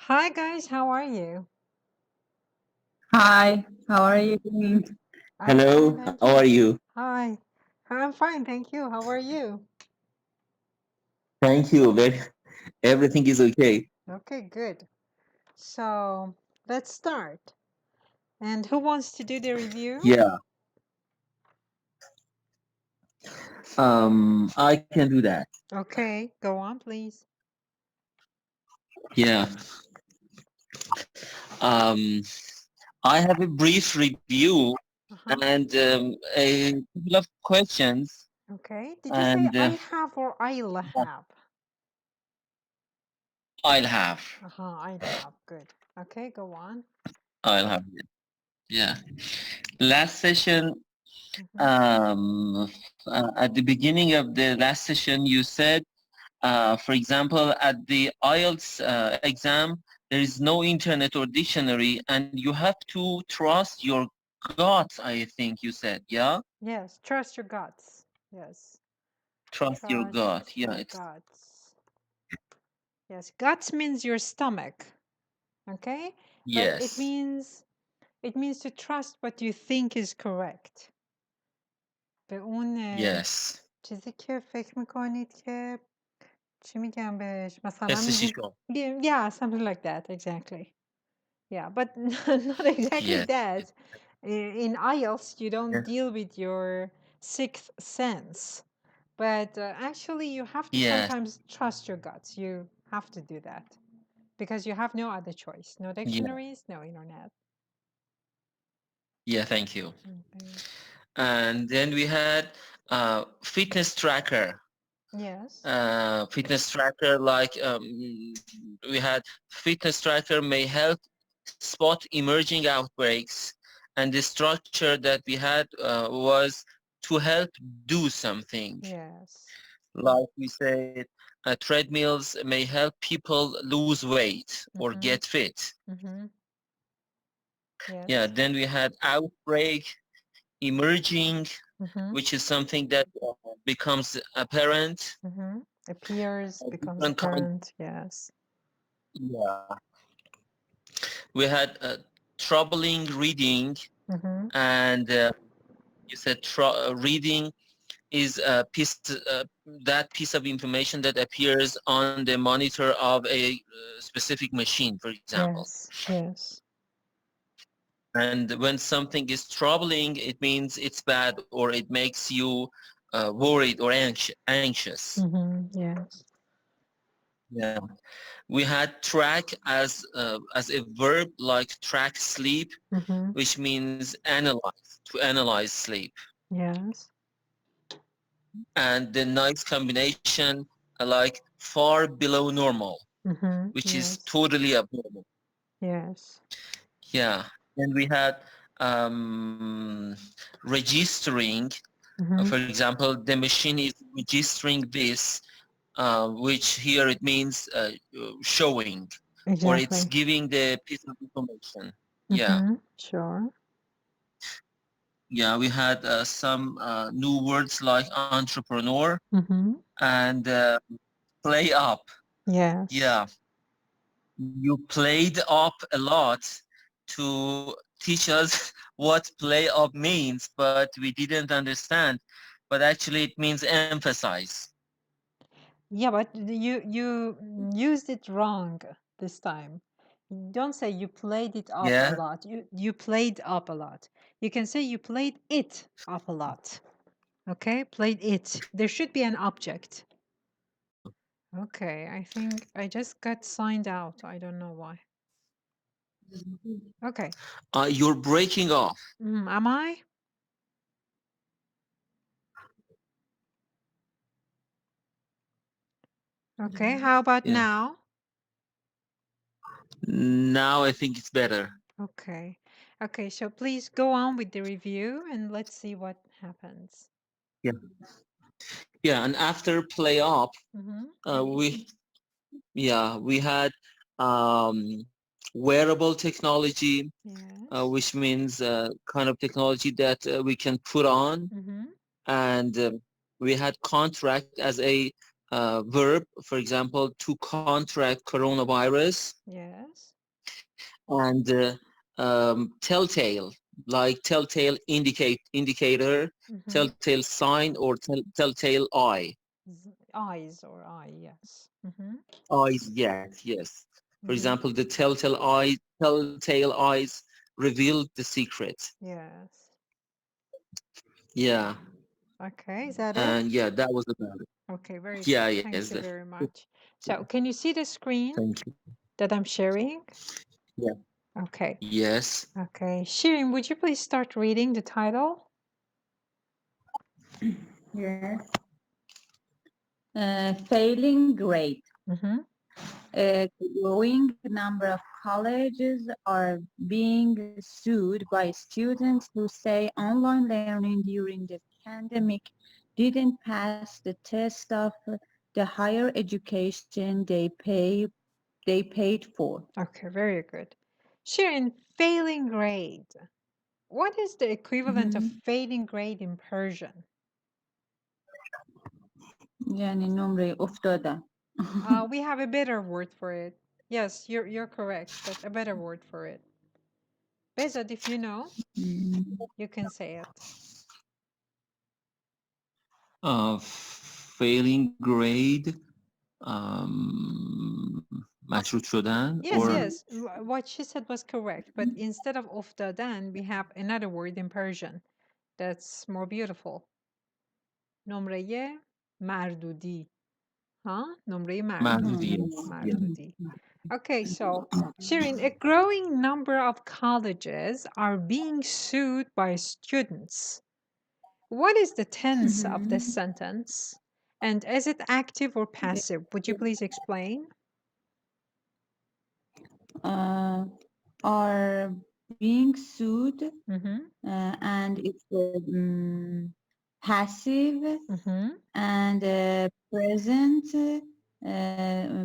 Hi guys, how are you? Hi, how are you doing? I'm Hello, fine, thank how are you. you? Hi. I'm fine, thank you. How are you? Thank you. Everything is okay. Okay, good. So let's start. And who wants to do the review? Yeah, I can do that. Okay, go on, please. Yeah. Um, I have a brief review Uh-huh. and a couple of questions. Okay. Did you say And I have or I'll have? I'll have. I'll have. Good. Okay, go on. I'll have. Yeah. Last session, Mhm. at the beginning of the last session, you said, for example, at the IELTS exam, there is no internet or dictionary, and you have to trust your gut, I think you said, yeah? Yes, trust your guts. Yes. Trust your gut. Trust Yeah, your it's guts. Yes, guts means your stomach. Okay? But yes. it means to trust what you think is correct. به اون Yes. چیزی که فکر میکنید که چی میگم بهش مثلا حسش میگیم کن. yeah, something like that, exactly. Yeah, but not exactly Yes. that. In IELTS, you don't Yes. deal with your sixth sense. But actually, you have to Yes. sometimes trust your guts. You have to do that because you have no other choice. No Yeah. dictionaries, no internet. Yeah, thank you. Okay. And then we had fitness tracker. Yes. Fitness tracker, like we had fitness tracker may help spot emerging outbreaks, and the structure that we had was to help do something. Yes. Like we said, treadmills may help people lose weight or Mm-hmm. get fit. Mm-hmm. Yeah, Yes. then we had outbreak, emerging, Mm-hmm. which is something that becomes apparent. Mm-hmm. Appears, becomes Different kind. apparent. Yes. Yeah. We had troubling reading, Mm-hmm. and you said reading is a piece, that piece of information that appears on the monitor of a specific machine, for example. Yes. Yes. And when something is troubling, it means it's bad or it makes you worried or anxious. Mm-hmm. Yes. Yeah. We had track as a verb, like track sleep, Mm-hmm. which means analyze, to analyze sleep. Yes. And the nice combination, like far below normal, Mm-hmm. which is Yes. totally abnormal. Yes. Yeah. And we had registering. Mm-hmm. For example, the machine is registering this, which here it means showing, or it's Exactly. giving the piece of information. Yeah. Mm-hmm. Sure. Yeah, we had some new words like entrepreneur Mm-hmm. and play up. Yes. Yeah, you played up a lot to teach us what play up means, but we didn't understand. But actually, it means emphasize. Yeah, but you used it wrong this time. Don't say you played it up a Yeah. lot. You played up a lot. You can say you played it up a lot. Okay, played it. There should be an object. Okay, I think I just got signed out. I don't know why. Okay. You're breaking off. Am I? Okay, how about Yeah. now? Now I think it's better. Okay. Okay, so please go on with the review and let's see what happens. Yeah. Yeah, and after play up, Mm-hmm. we had um, wearable technology, Yes. which means kind of technology that we can put on, Mm-hmm. and we had contract as a verb, for example, to contract coronavirus. Yes. and telltale, like telltale indicator, telltale sign, or telltale eye. Eyes or eye, yes. Eyes, yes. For example, the telltale eyes revealed the secret. Yes. Yeah. Okay, is that it? And yeah, that was about it. Okay, very Yeah, good. Thank yes. you very much. So, can you see the screen Thank you. that I'm sharing? Yeah. Okay. Yes. Okay. Shirin, would you please start reading the title? Yes. Failing grade. A growing number of colleges are being sued by students who say online learning during the pandemic didn't pass the test of the higher education they paid for. Okay, very good. Shirin, failing grade. What is the equivalent of failing grade in Persian? یعنی نمره افتادن. We have a better word for it. Yes, you're correct, but a better word for it. Bezat, if you know, you can say it. Failing grade, مشروط شدن. Yes, yes. What she said was correct, but instead of uftadan, we have another word in Persian that's more beautiful. نمره مردودی. Huh? نمره مردودی. مردودی. Okay, so Shirin, a growing number of colleges are being sued by students. What is the tense of this sentence? And is it active or passive? Would you please explain? Are being sued and it's passive and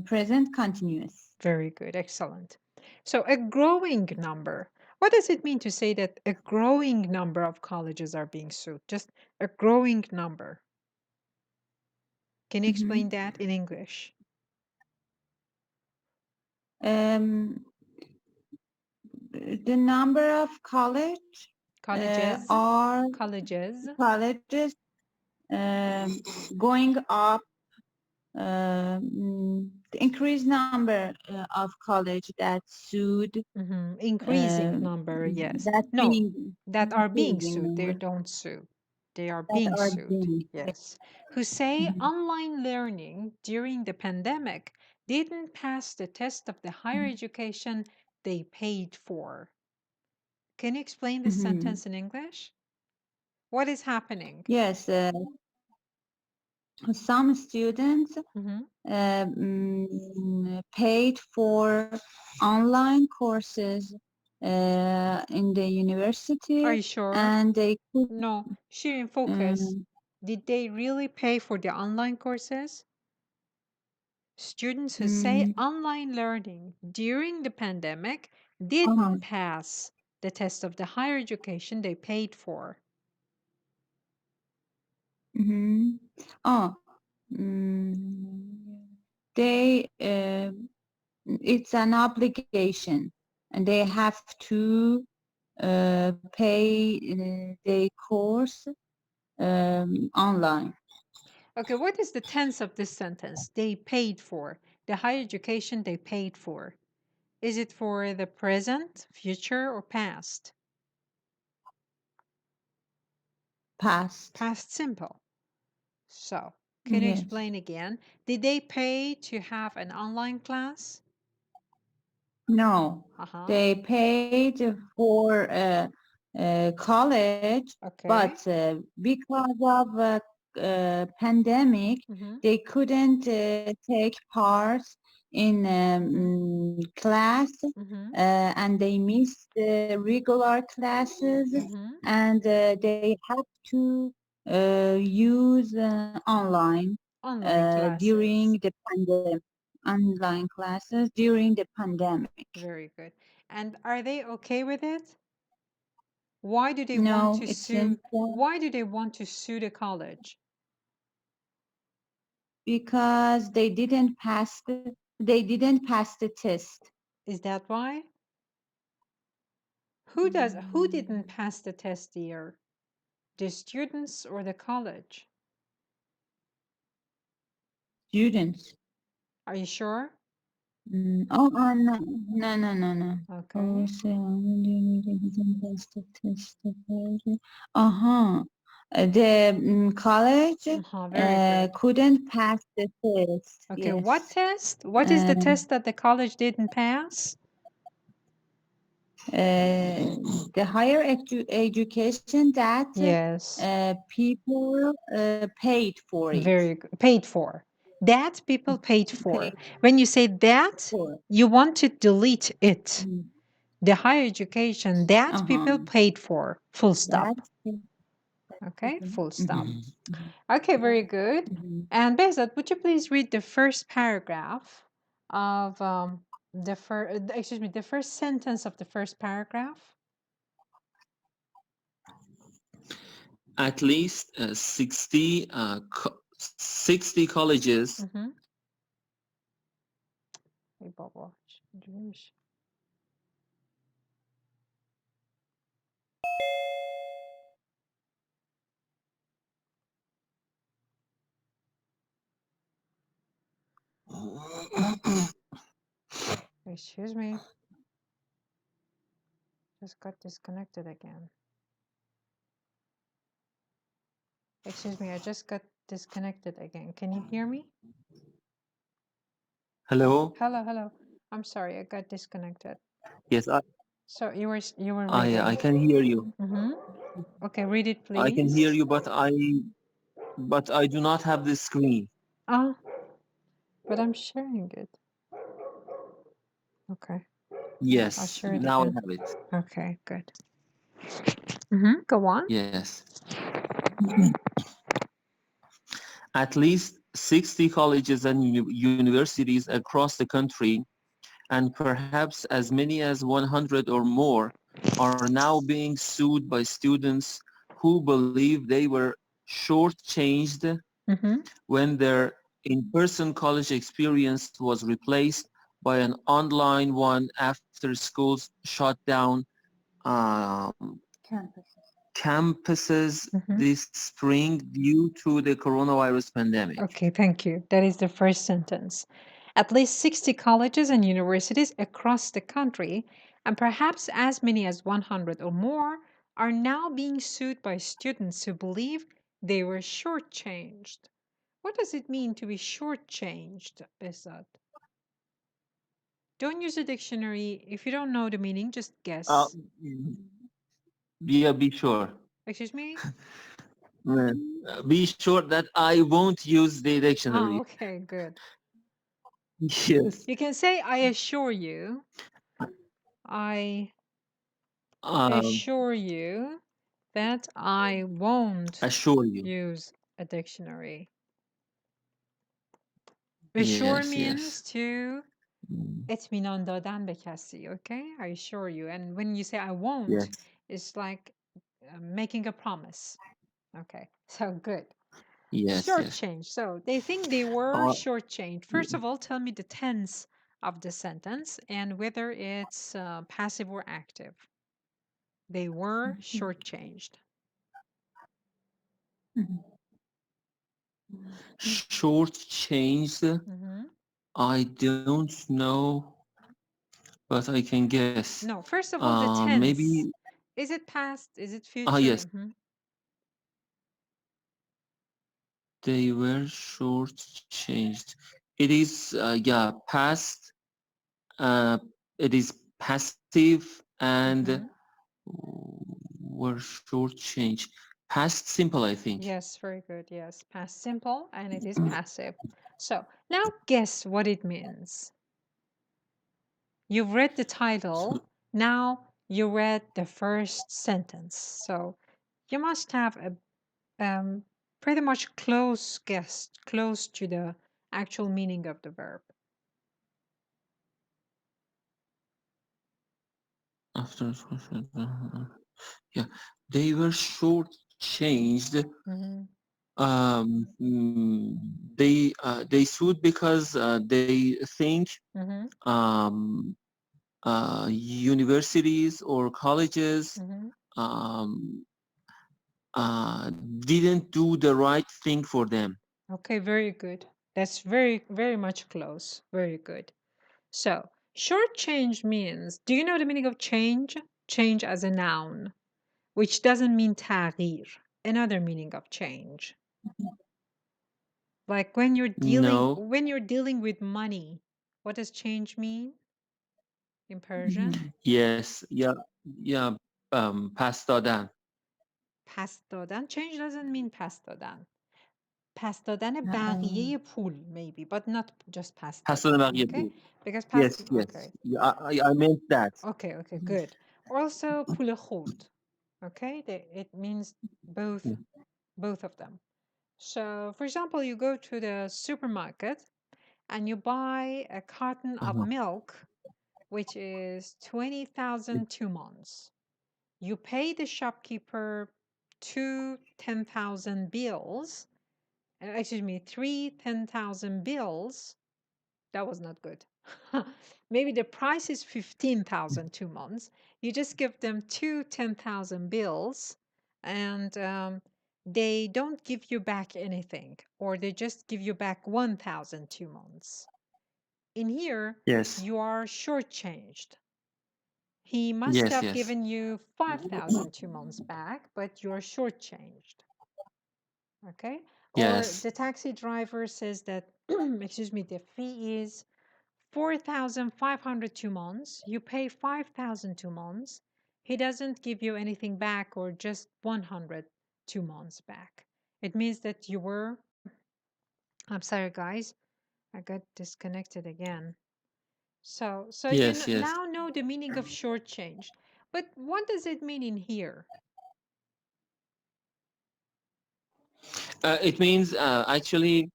present continuous. Very good, excellent. So a growing number. What does it mean to say that a growing number of colleges are being sued? Just a growing number. Can you explain that in English? The number of colleges are going up. The increased number of college that sued. Increasing number, yes. That are being sued. They don't sue. They are being sued. Yes. Who say online learning during the pandemic didn't pass the test of the higher education they paid for. Can you explain this sentence in English? What is happening? Yes. Some students paid for online courses in the university. Are you sure? And they could. No, Shirin, focus. Did they really pay for the online courses? Students who say online learning during the pandemic didn't pass the test of the higher education they paid for. They it's an obligation and they have to pay the course online. Okay, what is the tense of this sentence? They paid for. The higher education they paid for. Is it for the present, future, or past? Past. Past simple. So, can you explain again? Did they pay to have an online class? No, they paid for college, but because of pandemic, they couldn't take part in class, and they missed the regular classes, and they have to use online during the pandemic. Online classes during the pandemic. Very good. And are they okay with it? Why do they want to sue? Why do they want to sue the college? Because they didn't pass the test. Is that why? Who didn't pass the test here? The students or the college? Students. Are you sure? No. Okay. The college Very good. couldn't pass the test. Okay, Yes. what test? What is the test that the college didn't pass? The higher education that Yes. people paid for it. Very good. Paid for. That people paid for. Paid When you say that, for. you want to delete it. The higher education that people paid for. Full stop. Okay, full stop. Okay, very good. And Behzad, would you please read the first paragraph of the first sentence of the first paragraph? At least 60 colleges Hey, Baba. Excuse me. Just got disconnected again. Excuse me, I just got disconnected again. Can you hear me? Hello? Hello. I'm sorry, I got disconnected. Yes, So you were reading. I can hear you. Okay, read it, please. I can hear you, but I do not have the screen. Oh, but I'm sharing it. Okay. Yes, I'll share it now again. I have it. Okay, good. Go on. Yes. At least 60 colleges and universities across the country, and perhaps as many as 100 or more, are now being sued by students who believe they were shortchanged when their in-person college experience was replaced by an online one after schools shut down campuses this spring due to the coronavirus pandemic. Okay, thank you. That is the first sentence. At least 60 colleges and universities across the country, and perhaps as many as 100 or more, are now being sued by students who believe they were shortchanged. What does it mean to be shortchanged, Besad? Don't use a dictionary. If you don't know the meaning, just guess. Yeah, be sure. Excuse me? Be sure that I won't use the dictionary. Oh, okay, good. Yes. You can say, I assure you. I assure you that I won't assure you. use a dictionary. Assure means to اطمینان دادن به کسی, okay? I assure you. And when you say I won't, it's like making a promise. Okay, so good. Shortchanged. So they think they were shortchanged. First of all, tell me the tense of the sentence and whether it's passive or active. They were shortchanged. Shortchanged? I don't know, but I can guess. No, first of all, the tense. Maybe. Is it past? Is it future? Yes. They were shortchanged. It is, past. It is passive and were shortchanged. Past simple, I think. Yes, very good. Yes, past simple, and it is passive. So now guess what it means. You've read the title. Now you read the first sentence. So you must have a pretty much close guess, close to the actual meaning of the verb. After, yeah, they were shortchanged. They sued because they think universities or colleges didn't do the right thing for them. Okay, very good. That's very, very much close. Very good. So, shortchange means, do you know the meaning of change? Change as a noun, which doesn't mean تغییر. Another meaning of change. Like when you're dealing with money, what does change mean in Persian? Yes, پس دادن. پس دادن. Change doesn't mean پس دادن. پس دادن بقیه پول maybe, but not just پس دادن. Okay? Because yes. okay. I meant that. Okay, good. Also پول خورد. Okay? It means both of them. So, for example, you go to the supermarket and you buy a carton of milk, which is 20,000 2 months. You pay the shopkeeper 2 10,000 bills. Three 10,000 bills. That was not good. Maybe the price is 15,000 2 months. You just give them 2 10,000 bills and they don't give you back anything, or they just give you back 1,000 2 months. In here, you are shortchanged. He must have given you 5,000 2 months back, but you're shortchanged. Okay? Or the taxi driver says that, the fee is 4,500 2 months. You pay 5,000 2 months. He doesn't give you anything back, or just 100 2 months back. It means that you were, I'm sorry guys, I got disconnected again. So you now know the meaning of shortchanged. But what does it mean in here? It means actually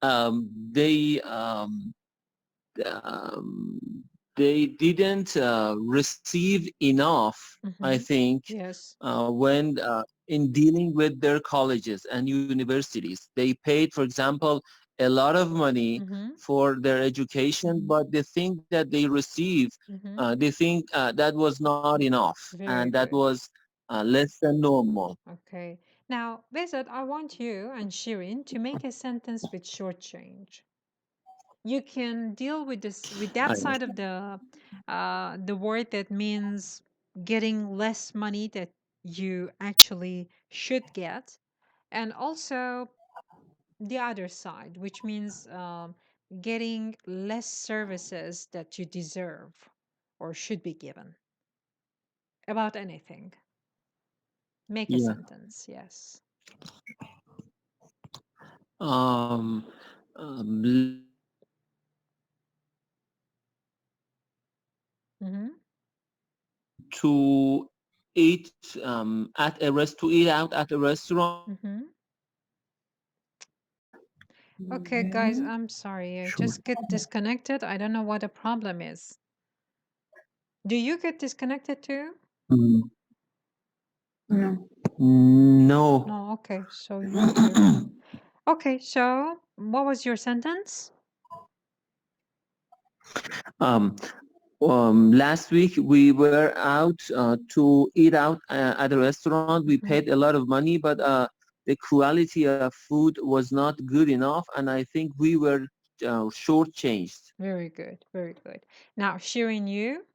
they didn't receive enough, I think, when in dealing with their colleges and universities. They paid, for example, a lot of money for their education, but the thing that they received, they think that was not enough, and that was less than normal. Okay. Now, Bezat, I want you and Shirin to make a sentence with shortchange. You can deal with that side of the word that means getting less money that you actually should get, and also the other side, which means getting less services that you deserve or should be given. About anything. Make a sentence, yes. To eat to eat out at a restaurant. Okay, guys, I'm sorry. I just get disconnected. I don't know what the problem is. Do you get disconnected too? No. No, okay. So you too. Okay, so what was your sentence? Last week we were out to eat out at a restaurant. We paid a lot of money, but the quality of food was not good enough, and I think we were shortchanged. Very good, very good. Now, Shirin, you?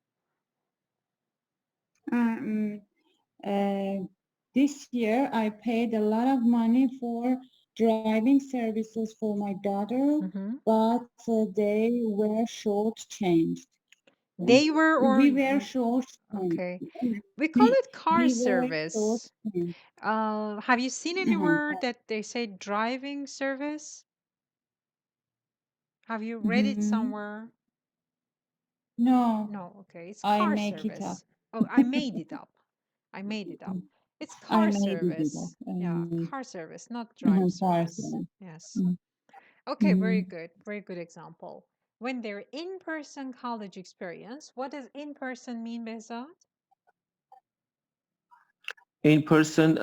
This year I paid a lot of money for driving services for my daughter, but they were shortchanged. They were, or we were shortchanged. Okay. We call it car service. Have you seen anywhere that they say driving service? Have you read it somewhere? No. No, okay. It's car service. Oh, I made it up. I made it up. It's car service. Yeah, car service, not drive service. Yes. Okay, very good. Very good example. When they're in-person college experience, what does in-person mean, Behzad? In person,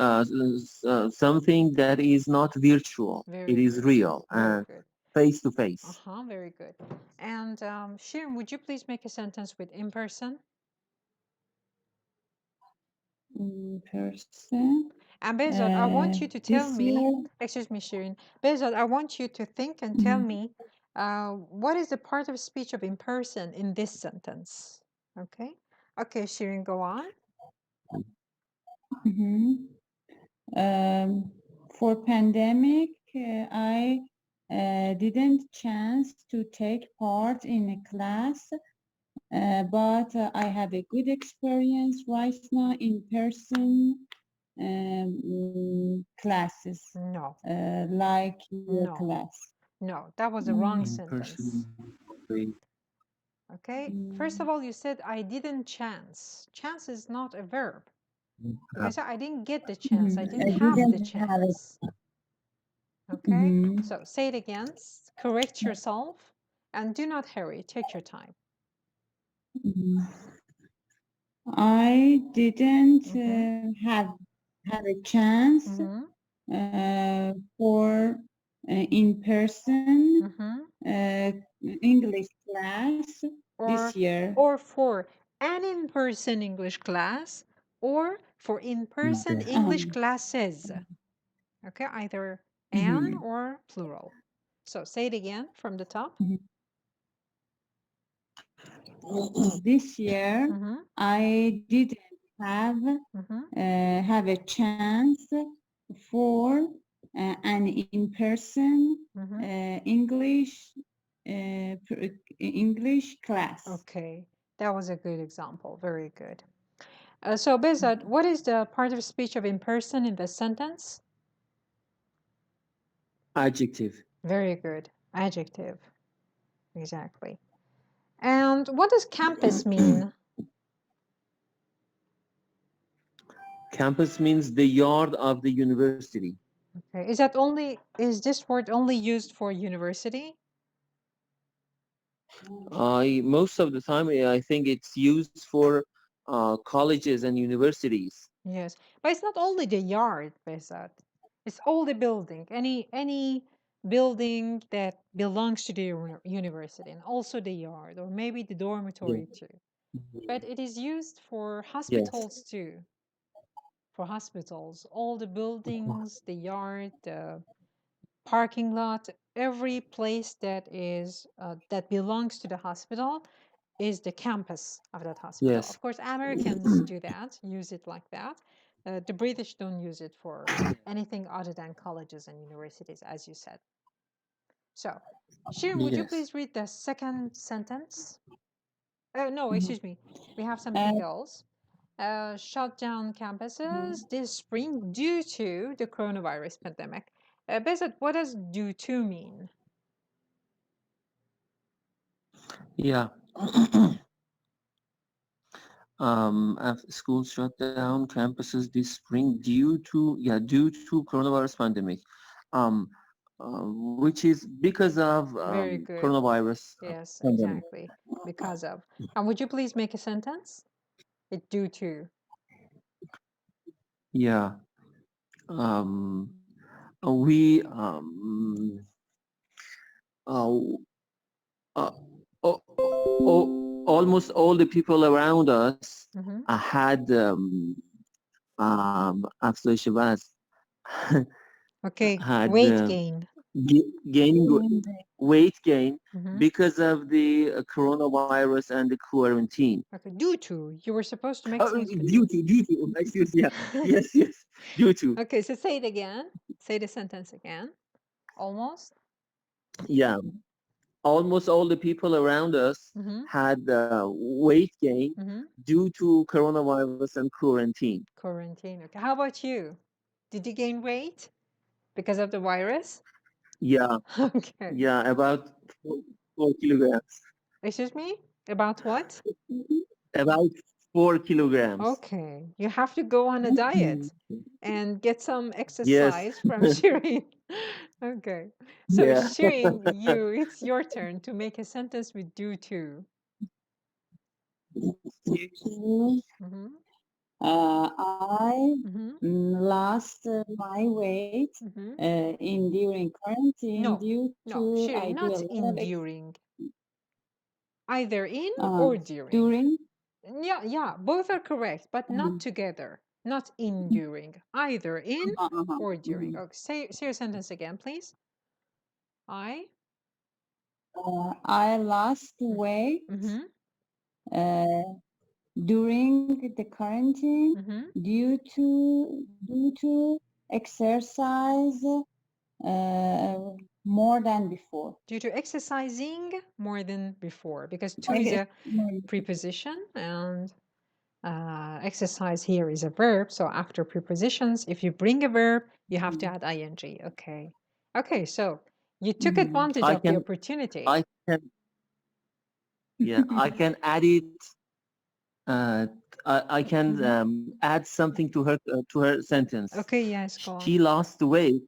something that is not virtual. It is real. Very good. face to face. Very good. And Shirin, would you please make a sentence with in person? In person. And Behzad, I want you to tell This me, year, excuse me, Shirin. Behzad, I want you to think and tell me what is the part of speech of in person in this sentence? Okay. Okay, Shirin, go on. For pandemic, I didn't chance to take part in a class, but I have a good experience right now in person classes. No. Like your No. class. No, that was a wrong In sentence. person. Okay. First of all, you said I didn't chance. Chance is not a verb. Okay, so I didn't get the chance. I didn't have the chance. Okay, so say it again. Correct yourself and do not hurry. Take your time. I didn't have a chance for in-person English class this year. Or for an in-person English class or for in-person English classes. Okay, either an or plural. So say it again from the top. This year, I didn't have a chance for an in-person English class. Okay, that was a good example. Very good. So Behzad, what is the part of speech of in person in this sentence? Adjective. Very good. Adjective. Exactly. And what does campus mean? Campus means the yard of the university. Okay. Is this word only used for university? Most of the time, I think it's used for colleges and universities. Yes, but it's not only the yard, Behzad. It's all the building, any building that belongs to the university, and also the yard, or maybe the dormitory too. But it is used for hospitals too. For hospitals, all the buildings, the yard, the parking lot, every place that is that belongs to the hospital is the campus of that hospital. Of course, Americans do that, use it like that. The British don't use it for anything other than colleges and universities, as you said. So, Shirin, would you please read the second sentence? No, excuse me. We have something else. Shut down campuses this spring due to the coronavirus pandemic. Behzad, what does due to mean? Yeah. After schools shut down campuses this spring due to coronavirus pandemic, which is because of Very good. coronavirus. Yes, pandemic. exactly. Because of. And would you please make a sentence? It due to. Yeah. We almost all the people around us had افزایش وزن. Okay, had weight gain. Gaining weight gain because of the coronavirus and the quarantine. Okay, due to. You were supposed to make due to. Excuse me. Yeah. yes. Due to. Okay, so say it again. Say the sentence again. Almost. Yeah. Almost all the people around us had weight gain due to coronavirus and quarantine. Quarantine. Okay. How about you? Did you gain weight because of the virus? Yeah. Okay. Yeah, about 4 kilograms. Excuse me? About what? About 4 kilograms. Okay. You have to go on a diet and get some exercise Yes. from Shirin. Okay. So Shirin, it's your turn to make a sentence with due to. I lost my weight in during quarantine due to Shirin, I do not a in lot of during. Either in or during. During? Yeah, both are correct, but not together. Not in during. Either in or during. Okay, say your sentence again, please. I lost weight during the quarantine due to exercise more than before. Due to exercising more than before, because to is a preposition and exercise here is a verb. So after prepositions, if you bring a verb, you have to add ing. Okay. Okay, so you took advantage of the opportunity. I can add it. I can add something to her sentence. Okay, yes, go on. She lost weight,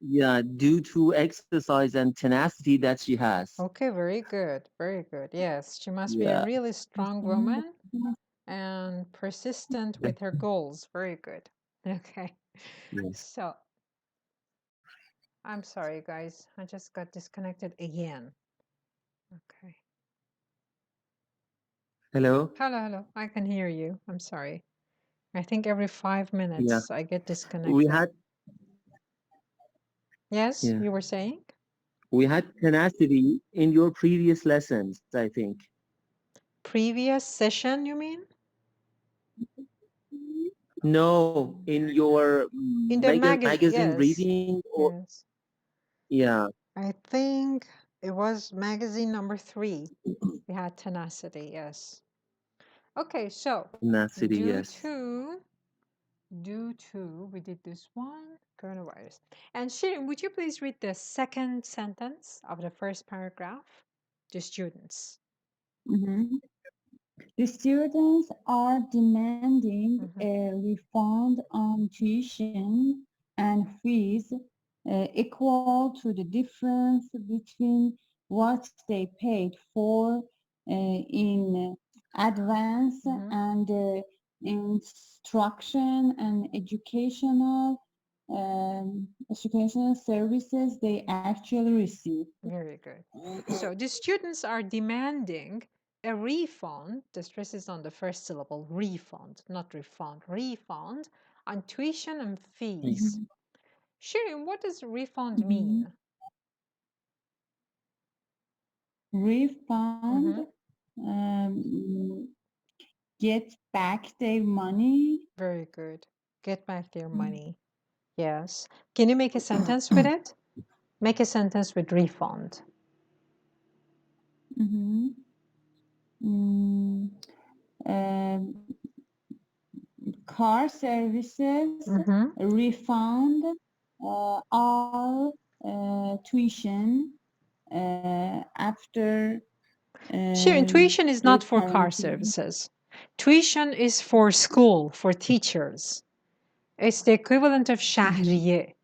due to exercise and tenacity that she has. Okay, very good, very good. Yes, she must be a really strong woman and persistent with her goals. Very good. Okay. Yes. So, I'm sorry, guys. I just got disconnected again. Okay. Hello? Hello. I can hear you. I'm sorry. I think every 5 minutes I get disconnected. We had Yes, you were saying? we had tenacity in your previous lessons, I think. Previous session, you mean? No, in your In the magazine yes. reading or Yes. yeah. I think it was magazine number 3. We had tenacity, yes. Okay, so Tenacity, due yes. to we did this one, coronavirus. And Shirin, would you please read the second sentence of the first paragraph? The students. The students are demanding a refund on tuition and fees equal to the difference between what they paid for in advance and instruction and educational services they actually receive. Very good. So the students are demanding a refund. The stress is on the first syllable, refund, not refund, refund on tuition and fees. Shirin, what does refund mean? Refund, get back their money. Very good. Get back their money. Yes. Can you make a sentence with it? Make a sentence with refund. Car services refund our tuition after Shirin, tuition is not for car services. Tuition is for school, for teachers. It's the equivalent of shahriye.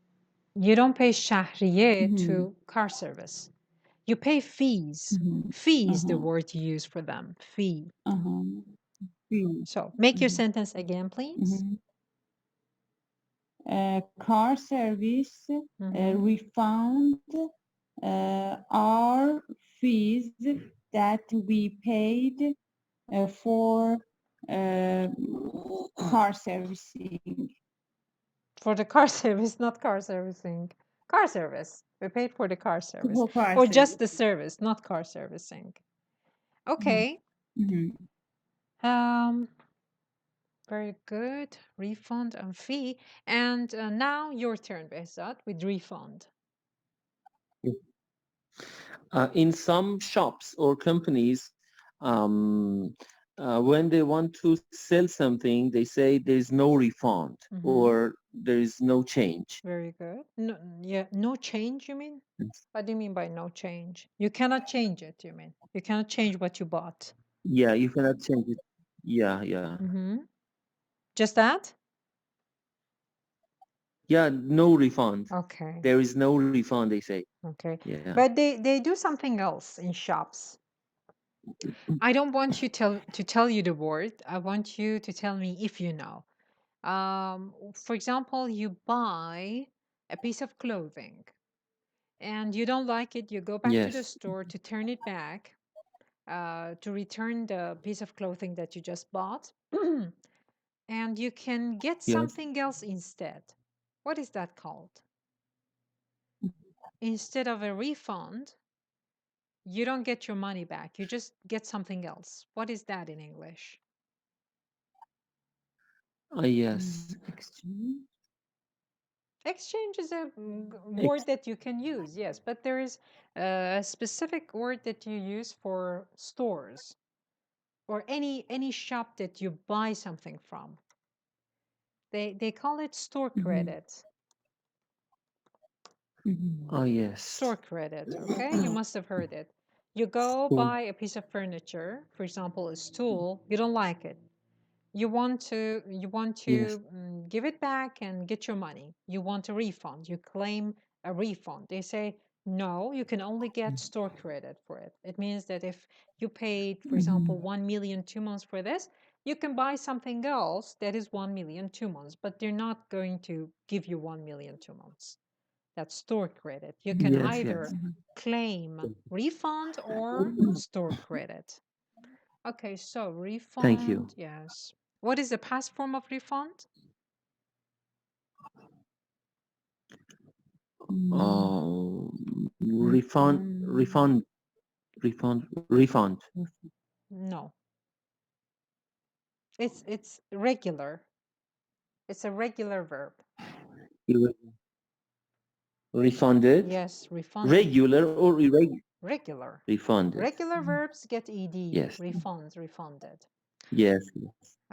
You don't pay shahriye to car service. You pay fees. Fee is the word you use for them. Fee. So make your sentence again, please. Car service refund our fees that we paid for car servicing. For the car service, not car servicing. Car service. We paid for the car service. Car Or service. just the service, not car servicing. Okay. Very good. Refund and fee. And now your turn, Behzad, with refund. In some shops or companies, when they want to sell something, they say there is no refund or there is no change. Very good. No, no change, you mean? What do you mean by no change? You cannot change it, you mean? You cannot change what you bought. Yeah, you cannot change it. Yeah. Just that? Yeah, no refund. Okay. There is no refund, they say. Okay. Yeah. But they do something else in shops. I don't want you to tell you the word. I want you to tell me if you know. For example, you buy a piece of clothing and you don't like it. You go back to the Yes. store to turn it back, to return the piece of clothing that you just bought. And you can get Yes. something else instead. What is that called? Instead of a refund, you don't get your money back. You just get something else. What is that in English? Yes. Exchange. Exchange is a word that you can use, yes, but there is a specific word that you use for stores or any shop that you buy something from. They call it store credit. Yes. Store credit, okay? You must have heard it. You go buy a piece of furniture, for example, a stool, you don't like it. You want to Yes. give it back and get your money. You want a refund. You claim a refund. They say, no, you can only get store credit for it. It means that if you paid, for example, 1 million 2 months for this, you can buy something else that is 1 million 2 months, but they're not going to give you 1 million 2 months. That's store credit. You can Yes. either Yes. claim refund or store credit. Okay, so Thank you. refund, yes. What is the past form of refund? Refund. No, it's regular. It's a regular verb. Refunded. Yes, refunded. Regular or irregular? Regular. Refunded. Regular verbs get ed. Yes. Refund, refunded. Yes.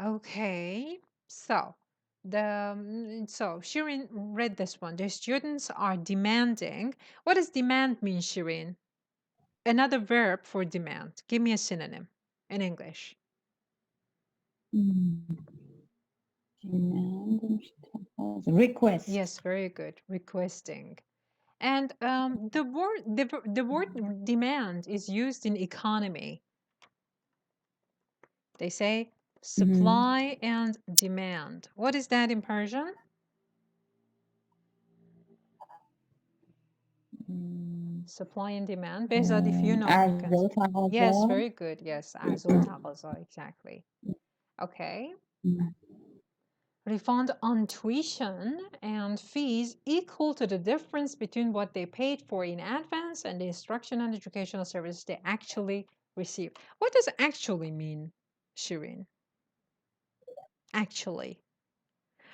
Okay, so so Shirin read this one. The students are demanding. What does demand mean, Shirin? Another verb for demand. Give me a synonym in English. Request. Yes, very good. Requesting. And the word demand is used in economy. They say supply and demand. What is that in Persian? Supply and demand. Behzad, if you know, you can. Yes, very good. Yes, arz و taqaza, exactly. Okay. Refund on tuition and fees equal to the difference between what they paid for in advance and the instruction and educational services they actually received. What does actually mean, Shirin? Actually.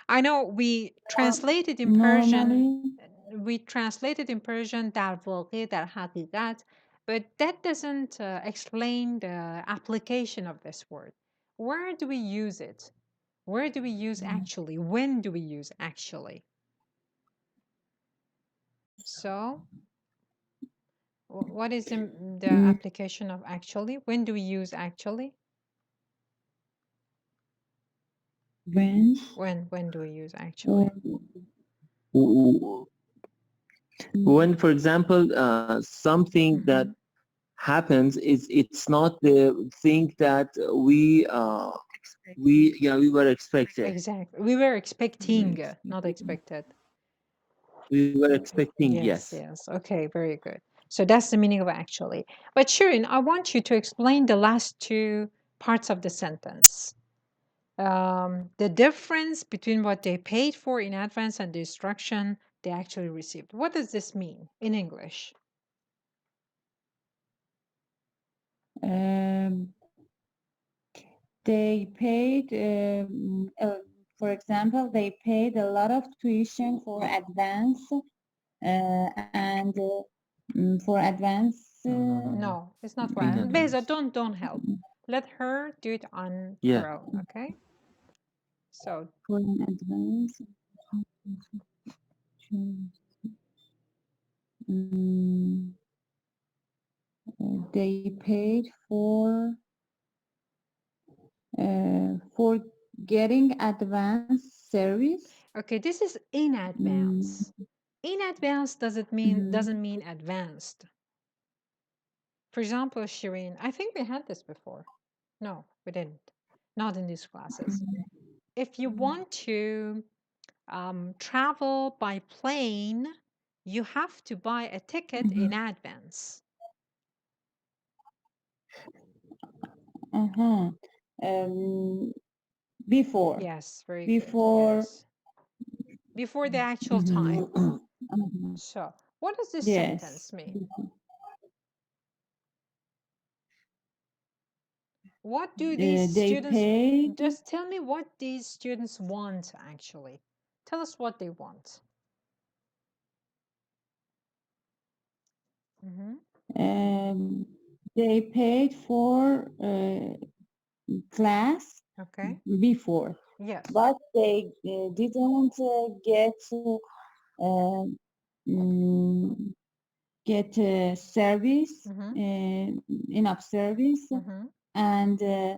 I know we translated in Persian. We translated in Persian در واقع, در حقیقت, but that doesn't explain the application of this word. Where do we use it? Where do we use actually? When do we use actually? So, what is the application of actually? When do we use actually? When do we use actually? When, for example, something that happens is it's not the thing that we were expected. Exactly. We were expecting, not expected. We were expecting, yes. Yes. Okay, very good. So that's the meaning of actually. But Shirin, I want you to explain the last two parts of the sentence. The difference between what they paid for in advance and the instruction they actually received. What does this mean in English? They paid, for example, they paid a lot of tuition for advance and for advance. No, it's not for advance. Beza, don't help. Let her do it on her own, okay? So for an advance. They paid for getting advance service. okay, this is in advance. In advance doesn't mean advanced. For example, Shireen, I think we had this before. No, we didn't. Not in these classes. If you want to travel by plane, you have to buy a ticket in advance. Before. Yes, very Before. good. Yes. Before the actual time. So, what does this sentence mean? What do these students... paid. Just tell me what these students want, actually. Tell us what they want. They paid for class before. Yes. But they didn't get service, enough service, and they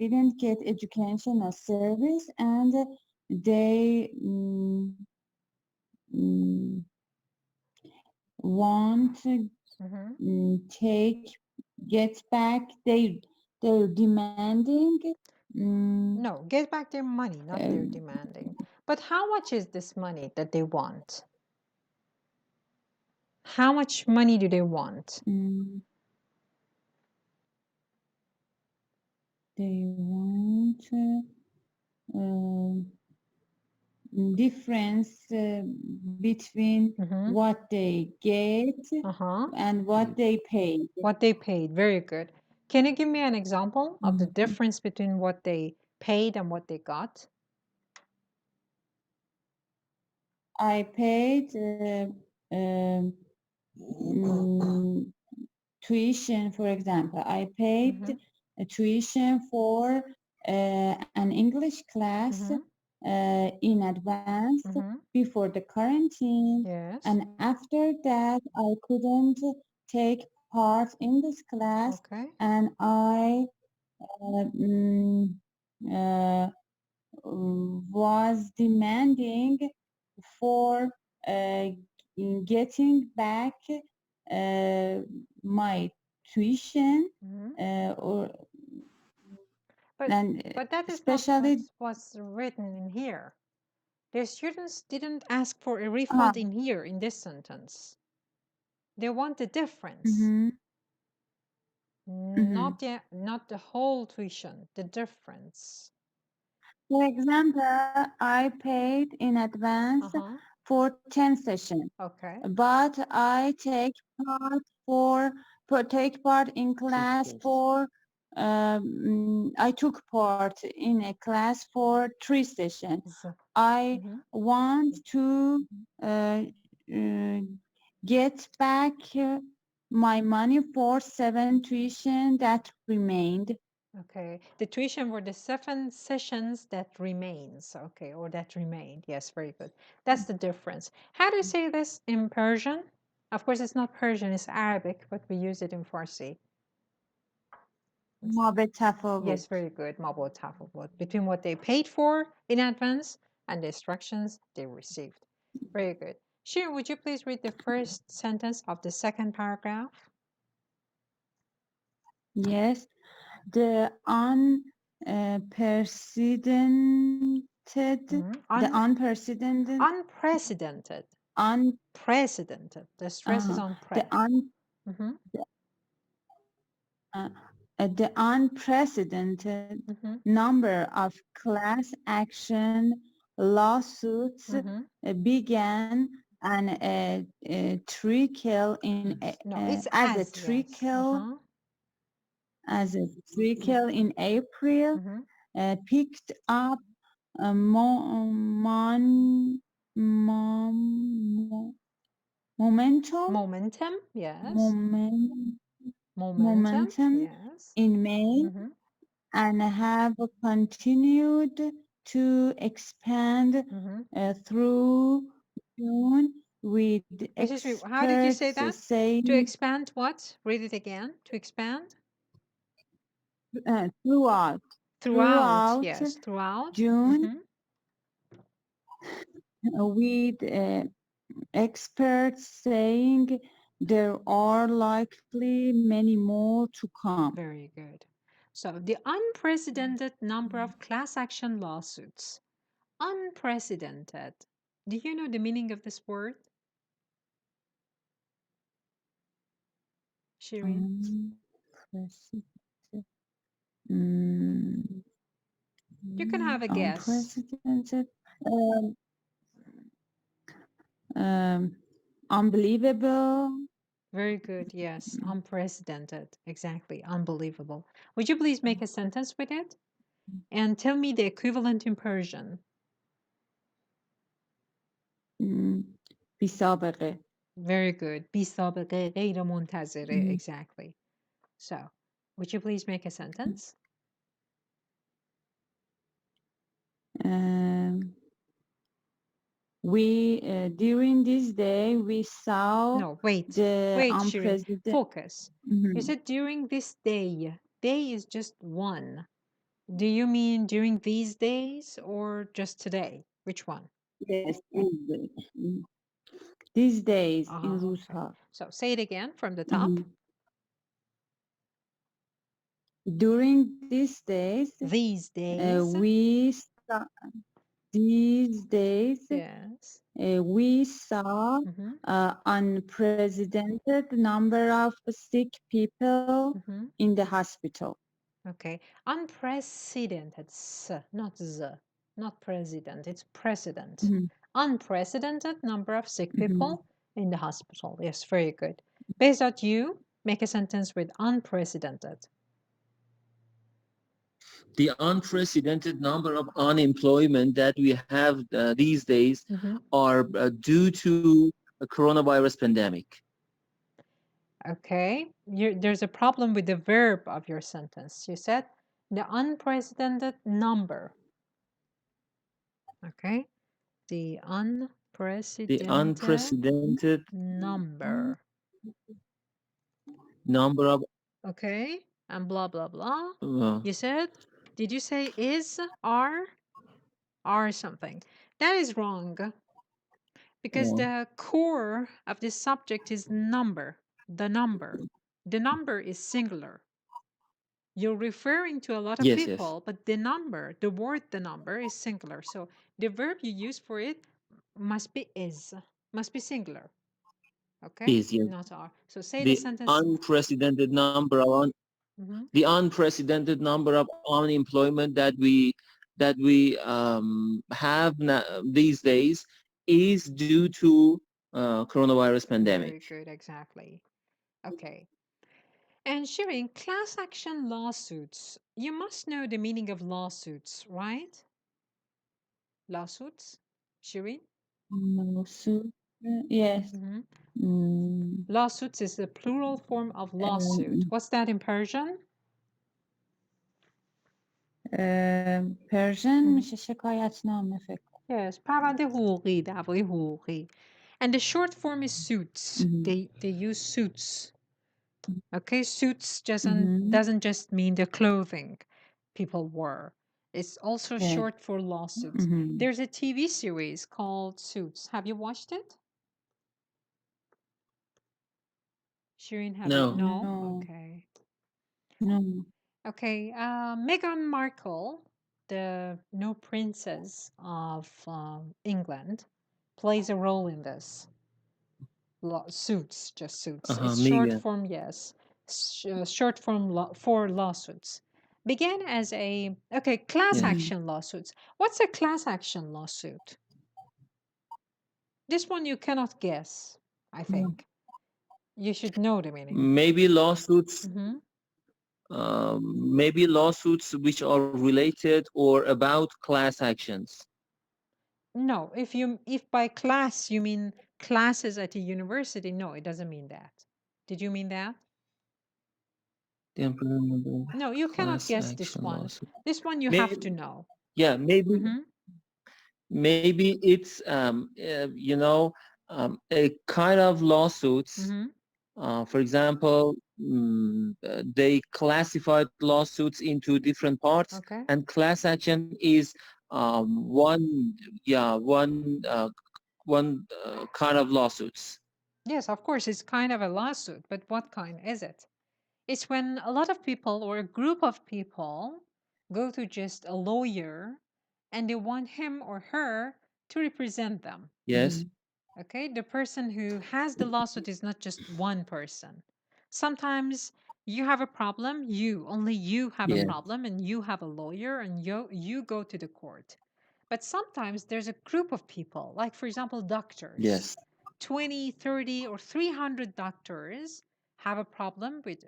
didn't get educational service, and they want to get back. They're demanding. No, get back their money, not they're demanding. But how much is this money that they want? How much money do they want? They want difference between what they get and what they paid. What they paid, very good. Can you give me an example of the difference between what they paid and what they got? I paid tuition, for example. I paid a tuition for an English class in advance before the quarantine. Yes. And after that, I couldn't take part in this class. And I was demanding for getting back my tuition but that is especially not what's written in here. The students didn't ask for a refund in here in this sentence. They want the difference. Not the whole tuition, the difference. For example, I paid in advance for 10 sessions. But I take part in class for I took part in a class for 3 sessions. I want to get back my money for 7 tuition that remained. Okay, the tuition for the 7 sessions that remains, okay, or that remained. Yes, very good. That's the difference. How do you say this in Persian? Of course, it's not Persian, it's Arabic, but we use it in Farsi. Yes, very good. Mabot tafawut. Between what they paid for in advance and the instructions they received. Very good. Shirin, would you please read the first sentence of the second paragraph? Yes. The unprecedented, unprecedented. The stress is on pre. The unprecedented number of class action lawsuits began and trickle in as a trickle in April, picked up momentum. Momentum, yes. Momentum yes. in May and have continued to expand through June with experts. How did you say that? To expand what? Read it again. To expand? Throughout. Yes, throughout. June with experts saying there are likely many more to come. Very good. So the unprecedented number of class action lawsuits. Unprecedented. Do you know the meaning of this word? Shireen? Unprecedented. You can have a guess. Unprecedented. Unbelievable. Very good. Yes. Unprecedented. Exactly. Unbelievable. Would you please make a sentence with it? And tell me the equivalent in Persian. بی سابقه. Very good. بی سابقه غیر منتظره. Exactly. So, would you please make a sentence? During this day we saw No, wait, Shireen, focus. You said during this day. Day is just one. Do you mean during these days or just today? Which one? Yes, these days, in روزها. Okay. So say it again from the top. During these days, These days. Yes. We saw unprecedented number of sick people in the hospital. Okay. Unprecedented, not z, not president, it's precedent. Unprecedented number of sick people in the hospital. Yes, very good. Based on you, make a sentence with unprecedented. The unprecedented number of unemployment that we have these days are due to a coronavirus pandemic. Okay, there's a problem with the verb of your sentence. You said the unprecedented number. Okay, the unprecedented number of. Okay, and blah blah blah. You said, did you say is, are something? That is wrong, because the core of this subject is number. The number is singular. You're referring to a lot of people, but the word the number is singular. So the verb you use for it must be singular. Okay? Is, yes. Not are. So say the sentence. Unprecedented number of the unprecedented number of unemployment that we have these days is due to coronavirus pandemic. Very good, exactly. Okay. And Shireen, class action lawsuits. You must know the meaning of lawsuits, right? Lawsuits, Shireen? Lawsuit, yes. Lawsuits is the plural form of lawsuit. What's that in Persian? Persian میشه شکایتنامه فکر. Yes, پرونده حقوقی، دعوای حقوقی. And the short form is suits. They use suits. Okay, suits doesn't just mean the clothing people wear. It's also short for lawsuits. There's a TV series called Suits. Have you watched it? Shireen, have you? No. Okay. No. Okay. Meghan Markle, the new princess of England, plays a role in this. Suits, just suits. It's short form, yes. Short form for lawsuits. Began as a class action lawsuits. What's a class action lawsuit? This one you cannot guess, I think. You should know the meaning. Maybe lawsuits. Maybe lawsuits which are related or about class actions. No, if by class you mean classes at a university, no, it doesn't mean that. Did you mean that? No, you cannot guess this one. Lawsuit. This one you have to know. Yeah, maybe. Maybe it's a kind of lawsuits. For example, they classified lawsuits into different parts, kind of lawsuits. Yes, of course, it's kind of a lawsuit, but what kind is it? It's when a lot of people or a group of people go to just a lawyer and they want him or her to represent them. Yes. Okay, the person who has the lawsuit is not just one person. Sometimes you have a problem, only you have a problem, and you have a lawyer and you go to the court. But sometimes there's a group of people, like for example, doctors. Yes. 20, 30, or 300 doctors have a problem with,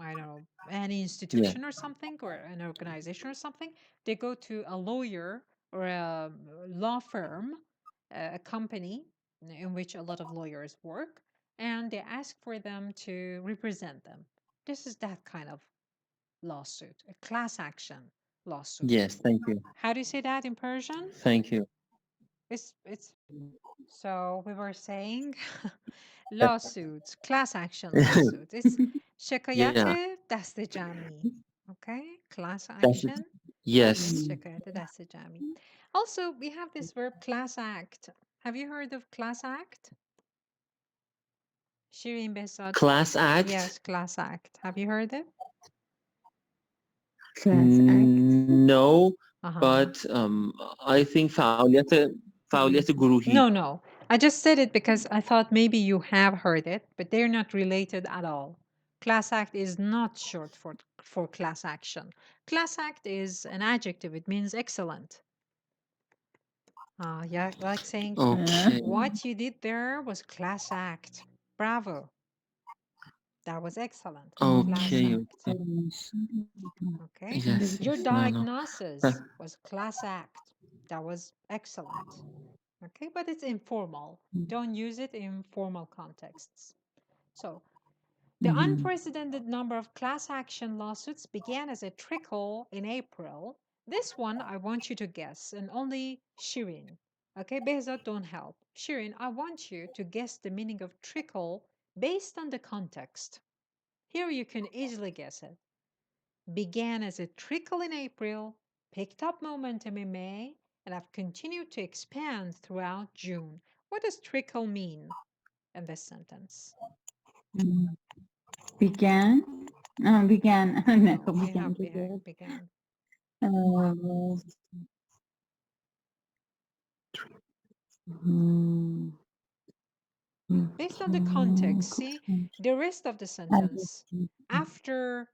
I don't know, any institution or something, or an organization or something. They go to a lawyer or a law firm, a company in which a lot of lawyers work, and they ask for them to represent them. This is that kind of lawsuit, a class action lawsuit. Yes, thank you. How do you say that in Persian? Thank you. It's so we were saying lawsuits, class action lawsuits. It's شکایت دست جمعی. Okay, class action. Yes. شکایت دست جمعی. Also, we have this verb class act. Have you heard of class act? Shirin Behzad. Class act? Yes, class act. Have you heard it? Class act. No, but I think فعالیت گروهی. No. I just said it because I thought maybe you have heard it, but they're not related at all. Class act is not short for class action. Class act is an adjective. It means excellent. Yeah, like saying, what you did there was class act. Bravo. That was excellent. Okay. Okay. Yes. Your diagnosis was class act. That was excellent. Okay, but it's informal. Don't use it in formal contexts. So, the unprecedented number of class action lawsuits began as a trickle in April. This one I want you to guess, and only Shirin. Okay, Behzad, don't help. Shirin, I want you to guess the meaning of trickle based on the context. Here you can easily guess it. Began as a trickle in April, picked up momentum in May, and have continued to expand throughout June. What does trickle mean in this sentence? Began. Began. Began. Based on the context, see, the rest of the sentence, after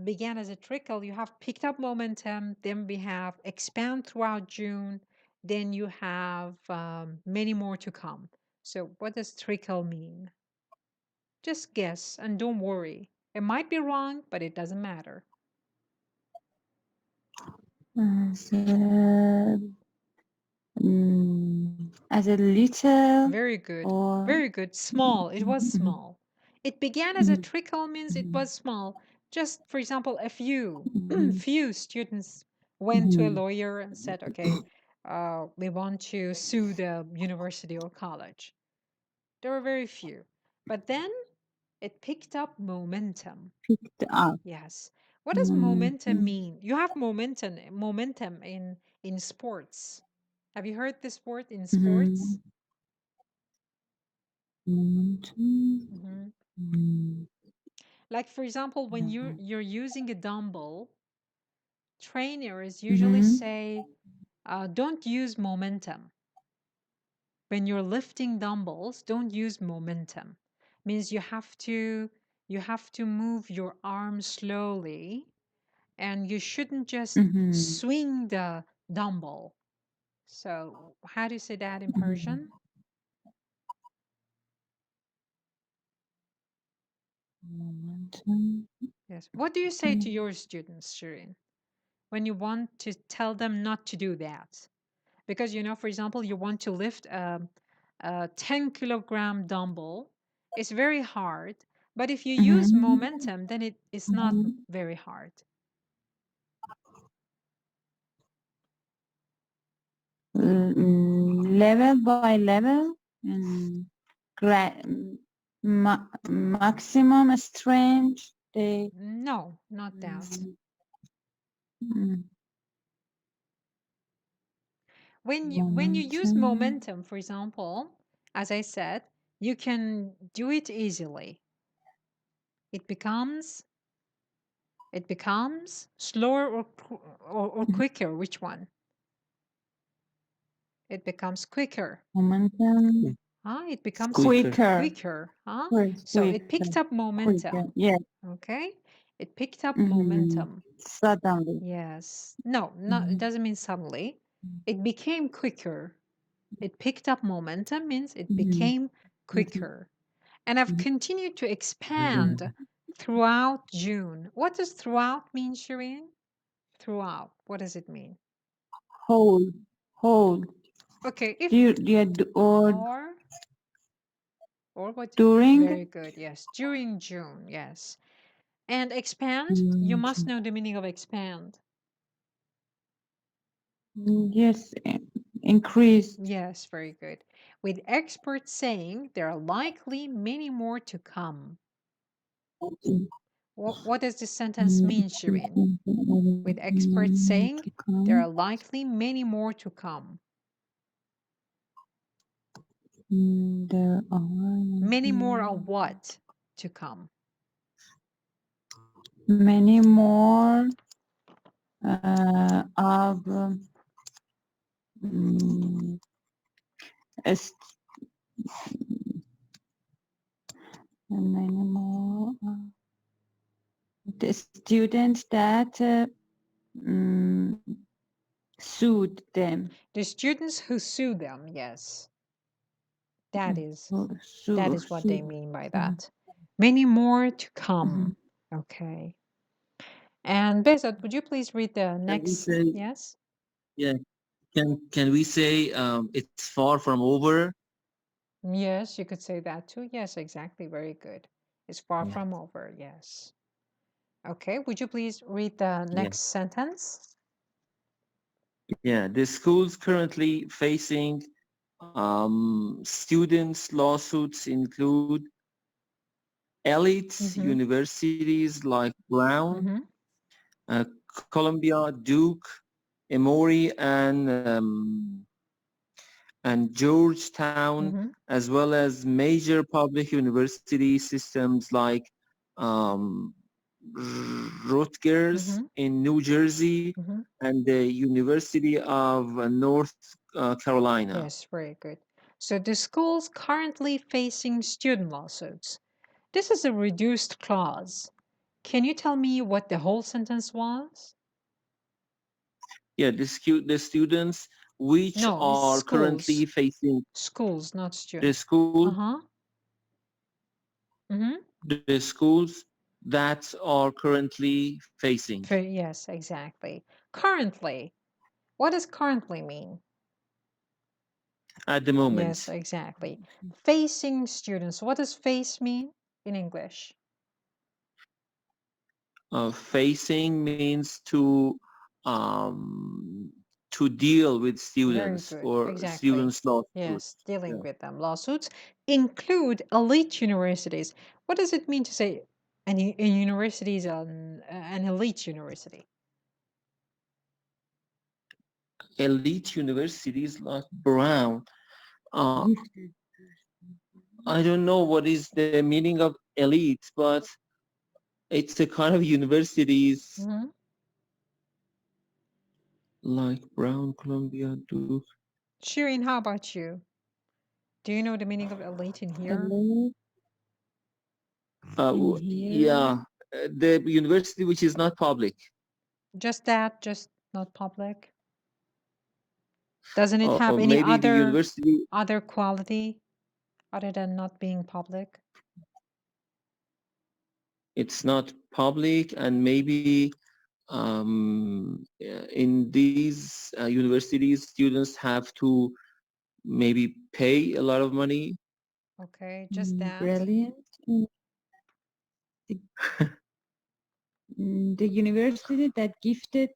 began as a trickle, you have picked up momentum, then we have expand throughout June, then you have many more to come. So what does trickle mean? Just guess and don't worry. It might be wrong, but it doesn't matter. As a little. Very good. Very good. Small. It was small. It began as a trickle means it was small. Just, for example, a few students went to a lawyer and said, okay, we want to sue the university or college. There were very few. But then it picked up momentum. Picked up. Yes. What does momentum mean? You have momentum in sports. Have you heard this word in sports? Like, for example, when you're using a dumbbell, trainers usually say, don't use momentum. When you're lifting dumbbells, don't use momentum. Means you have to move your arm slowly, and you shouldn't just swing the dumbbell. So how do you say that in Persian? Yes. What do you say to your students, Shirin, when you want to tell them not to do that? Because, you know, for example, you want to lift a 10-kilogram dumbbell. It's very hard. But if you use momentum, then it is not very hard. Level by level, maximum strength. No, not that. when you use momentum, for example, as I said, you can do it easily. It becomes slower or quicker. Which one? It becomes quicker. Momentum. It becomes Quicker. Huh? So it picked up momentum. Quicker. Yes. Okay. It picked up momentum. Suddenly. Yes. No, it doesn't mean suddenly. It became quicker. It picked up momentum means it became quicker. And I've continued to expand throughout June. What does throughout mean, Shireen? Throughout. What does it mean? Whole. Okay. If or what? During. Very good. Yes. During June. Yes. And expand. You must know the meaning of expand. Yes. Increase. Yes. Very good. With experts saying there are likely many more to come. What does this sentence mean, Shireen? With experts saying there are likely many more to come. There are many more of what to come? Many more of many more the students that sued them. The students who sue them, yes. That is what they mean by that. Many more to come. Okay. And Bezat, would you please read the next? Yes. Yeah. Can we say it's far from over? Yes, you could say that too. Yes, exactly. Very good. It's far from over. Yes. Okay. Would you please read the next sentence? Yeah. The schools currently facing students' lawsuits include elites universities like Brown, Columbia, Duke, Emory, and Georgetown, as well as major public university systems like Rutgers in New Jersey and the University of North Carolina. Yes, very good. So the schools currently facing student lawsuits. This is a reduced clause. Can you tell me what the whole sentence was? Yeah, the students which are schools. currently facing schools, not the students. school, the schools that are currently facing. Yes, exactly. Currently. What does currently mean? At the moment. Yes, exactly. Facing students. What does face mean in English? Facing means to deal with students or students lawsuits. Yes, dealing with them. Lawsuits include elite universities. What does it mean to say an university is an elite university? Elite universities like Brown. I don't know what is the meaning of elite, but it's a kind of universities like Brown, Columbia, Duke. Shireen, how about you? Do you know the meaning of elite in here? Yeah, the university which is not public. Just that, just not public? Doesn't it have any maybe the university other quality other than not being public? It's not public, and maybe in these universities, students have to maybe pay a lot of money. Okay, just that. Brilliant. The university that gifted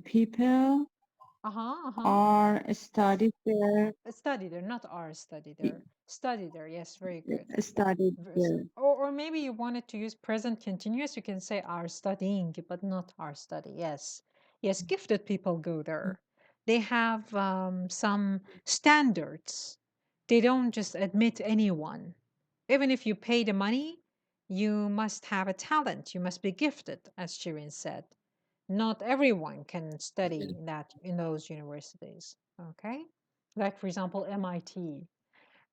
people are studied there. Study there, not are study there. Study there, yes, very good. Studied there. Or maybe you wanted to use present continuous, you can say are studying, but not are study. Yes, Yes, gifted people go there. They have some standards. They don't just admit anyone. Even if you pay the money, you must have a talent. You must be gifted, as Shirin said. Not everyone can study in those universities. Okay, like for example MIT.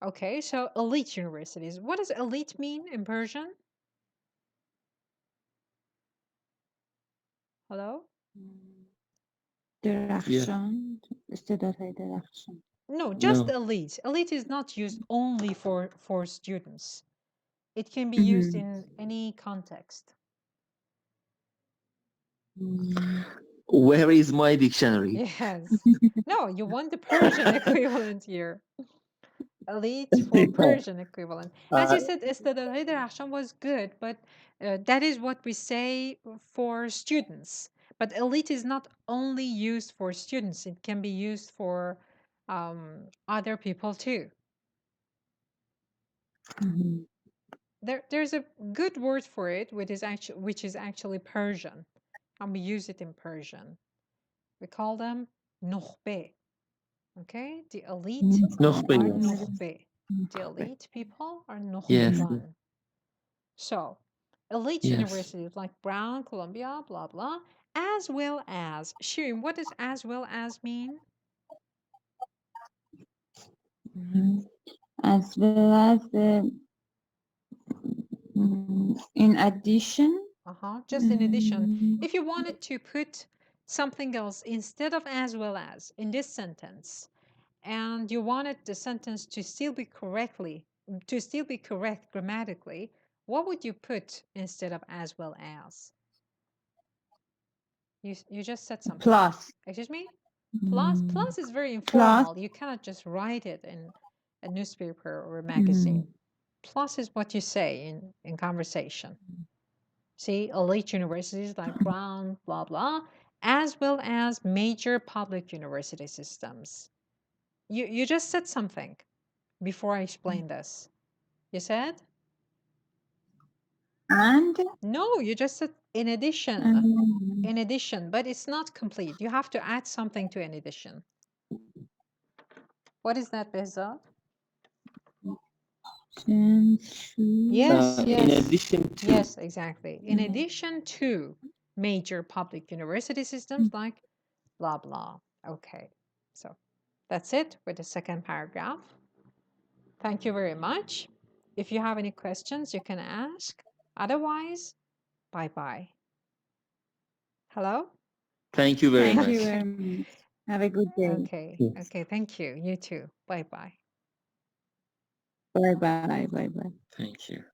Okay, so elite universities. What does elite mean in Persian? Hello? درخشان استعدادهای درخشان. No, just No. elite. Elite is not used only for students. It can be used in any context. Where is my dictionary? Yes. No, you want the Persian equivalent here. Elite for Persian equivalent. As you said, استعدادهای درخشان was good, but that is what we say for students. But elite is not only used for students. It can be used for other people too. There's a good word for it, which is actually Persian, and we use it in Persian. We call them nukhbe. Okay, the elite Nukhbe. are nukhbe. The elite people are nukhbegan. So, elite universities like Brown, Columbia, blah blah, as well as Shirin. What does as well as mean? As well as in addition. Just in addition. If you wanted to put something else instead of as well as in this sentence, and you wanted the sentence to still be correct grammatically, what would you put instead of as well as? You just said something. Plus. Excuse me? Plus is very informal. You cannot just write it in a newspaper or a magazine. Plus is what you say in conversation. See, elite universities like Brown, blah, blah, as well as major public university systems. You just said something before I explained this. You said? And? No, you just said in addition. In addition, but it's not complete. You have to add something to in addition. What is that, Behzad? Yes, In addition to. Yes, exactly. In addition to major public university systems like blah, blah. Okay, so that's it with the second paragraph. Thank you very much. If you have any questions, you can ask. Otherwise, bye-bye. Hello? Thank you very much. Thank you very much. Have a good day. Okay, thank you. You too. Bye-bye. Bye-bye. Bye-bye. Thank you.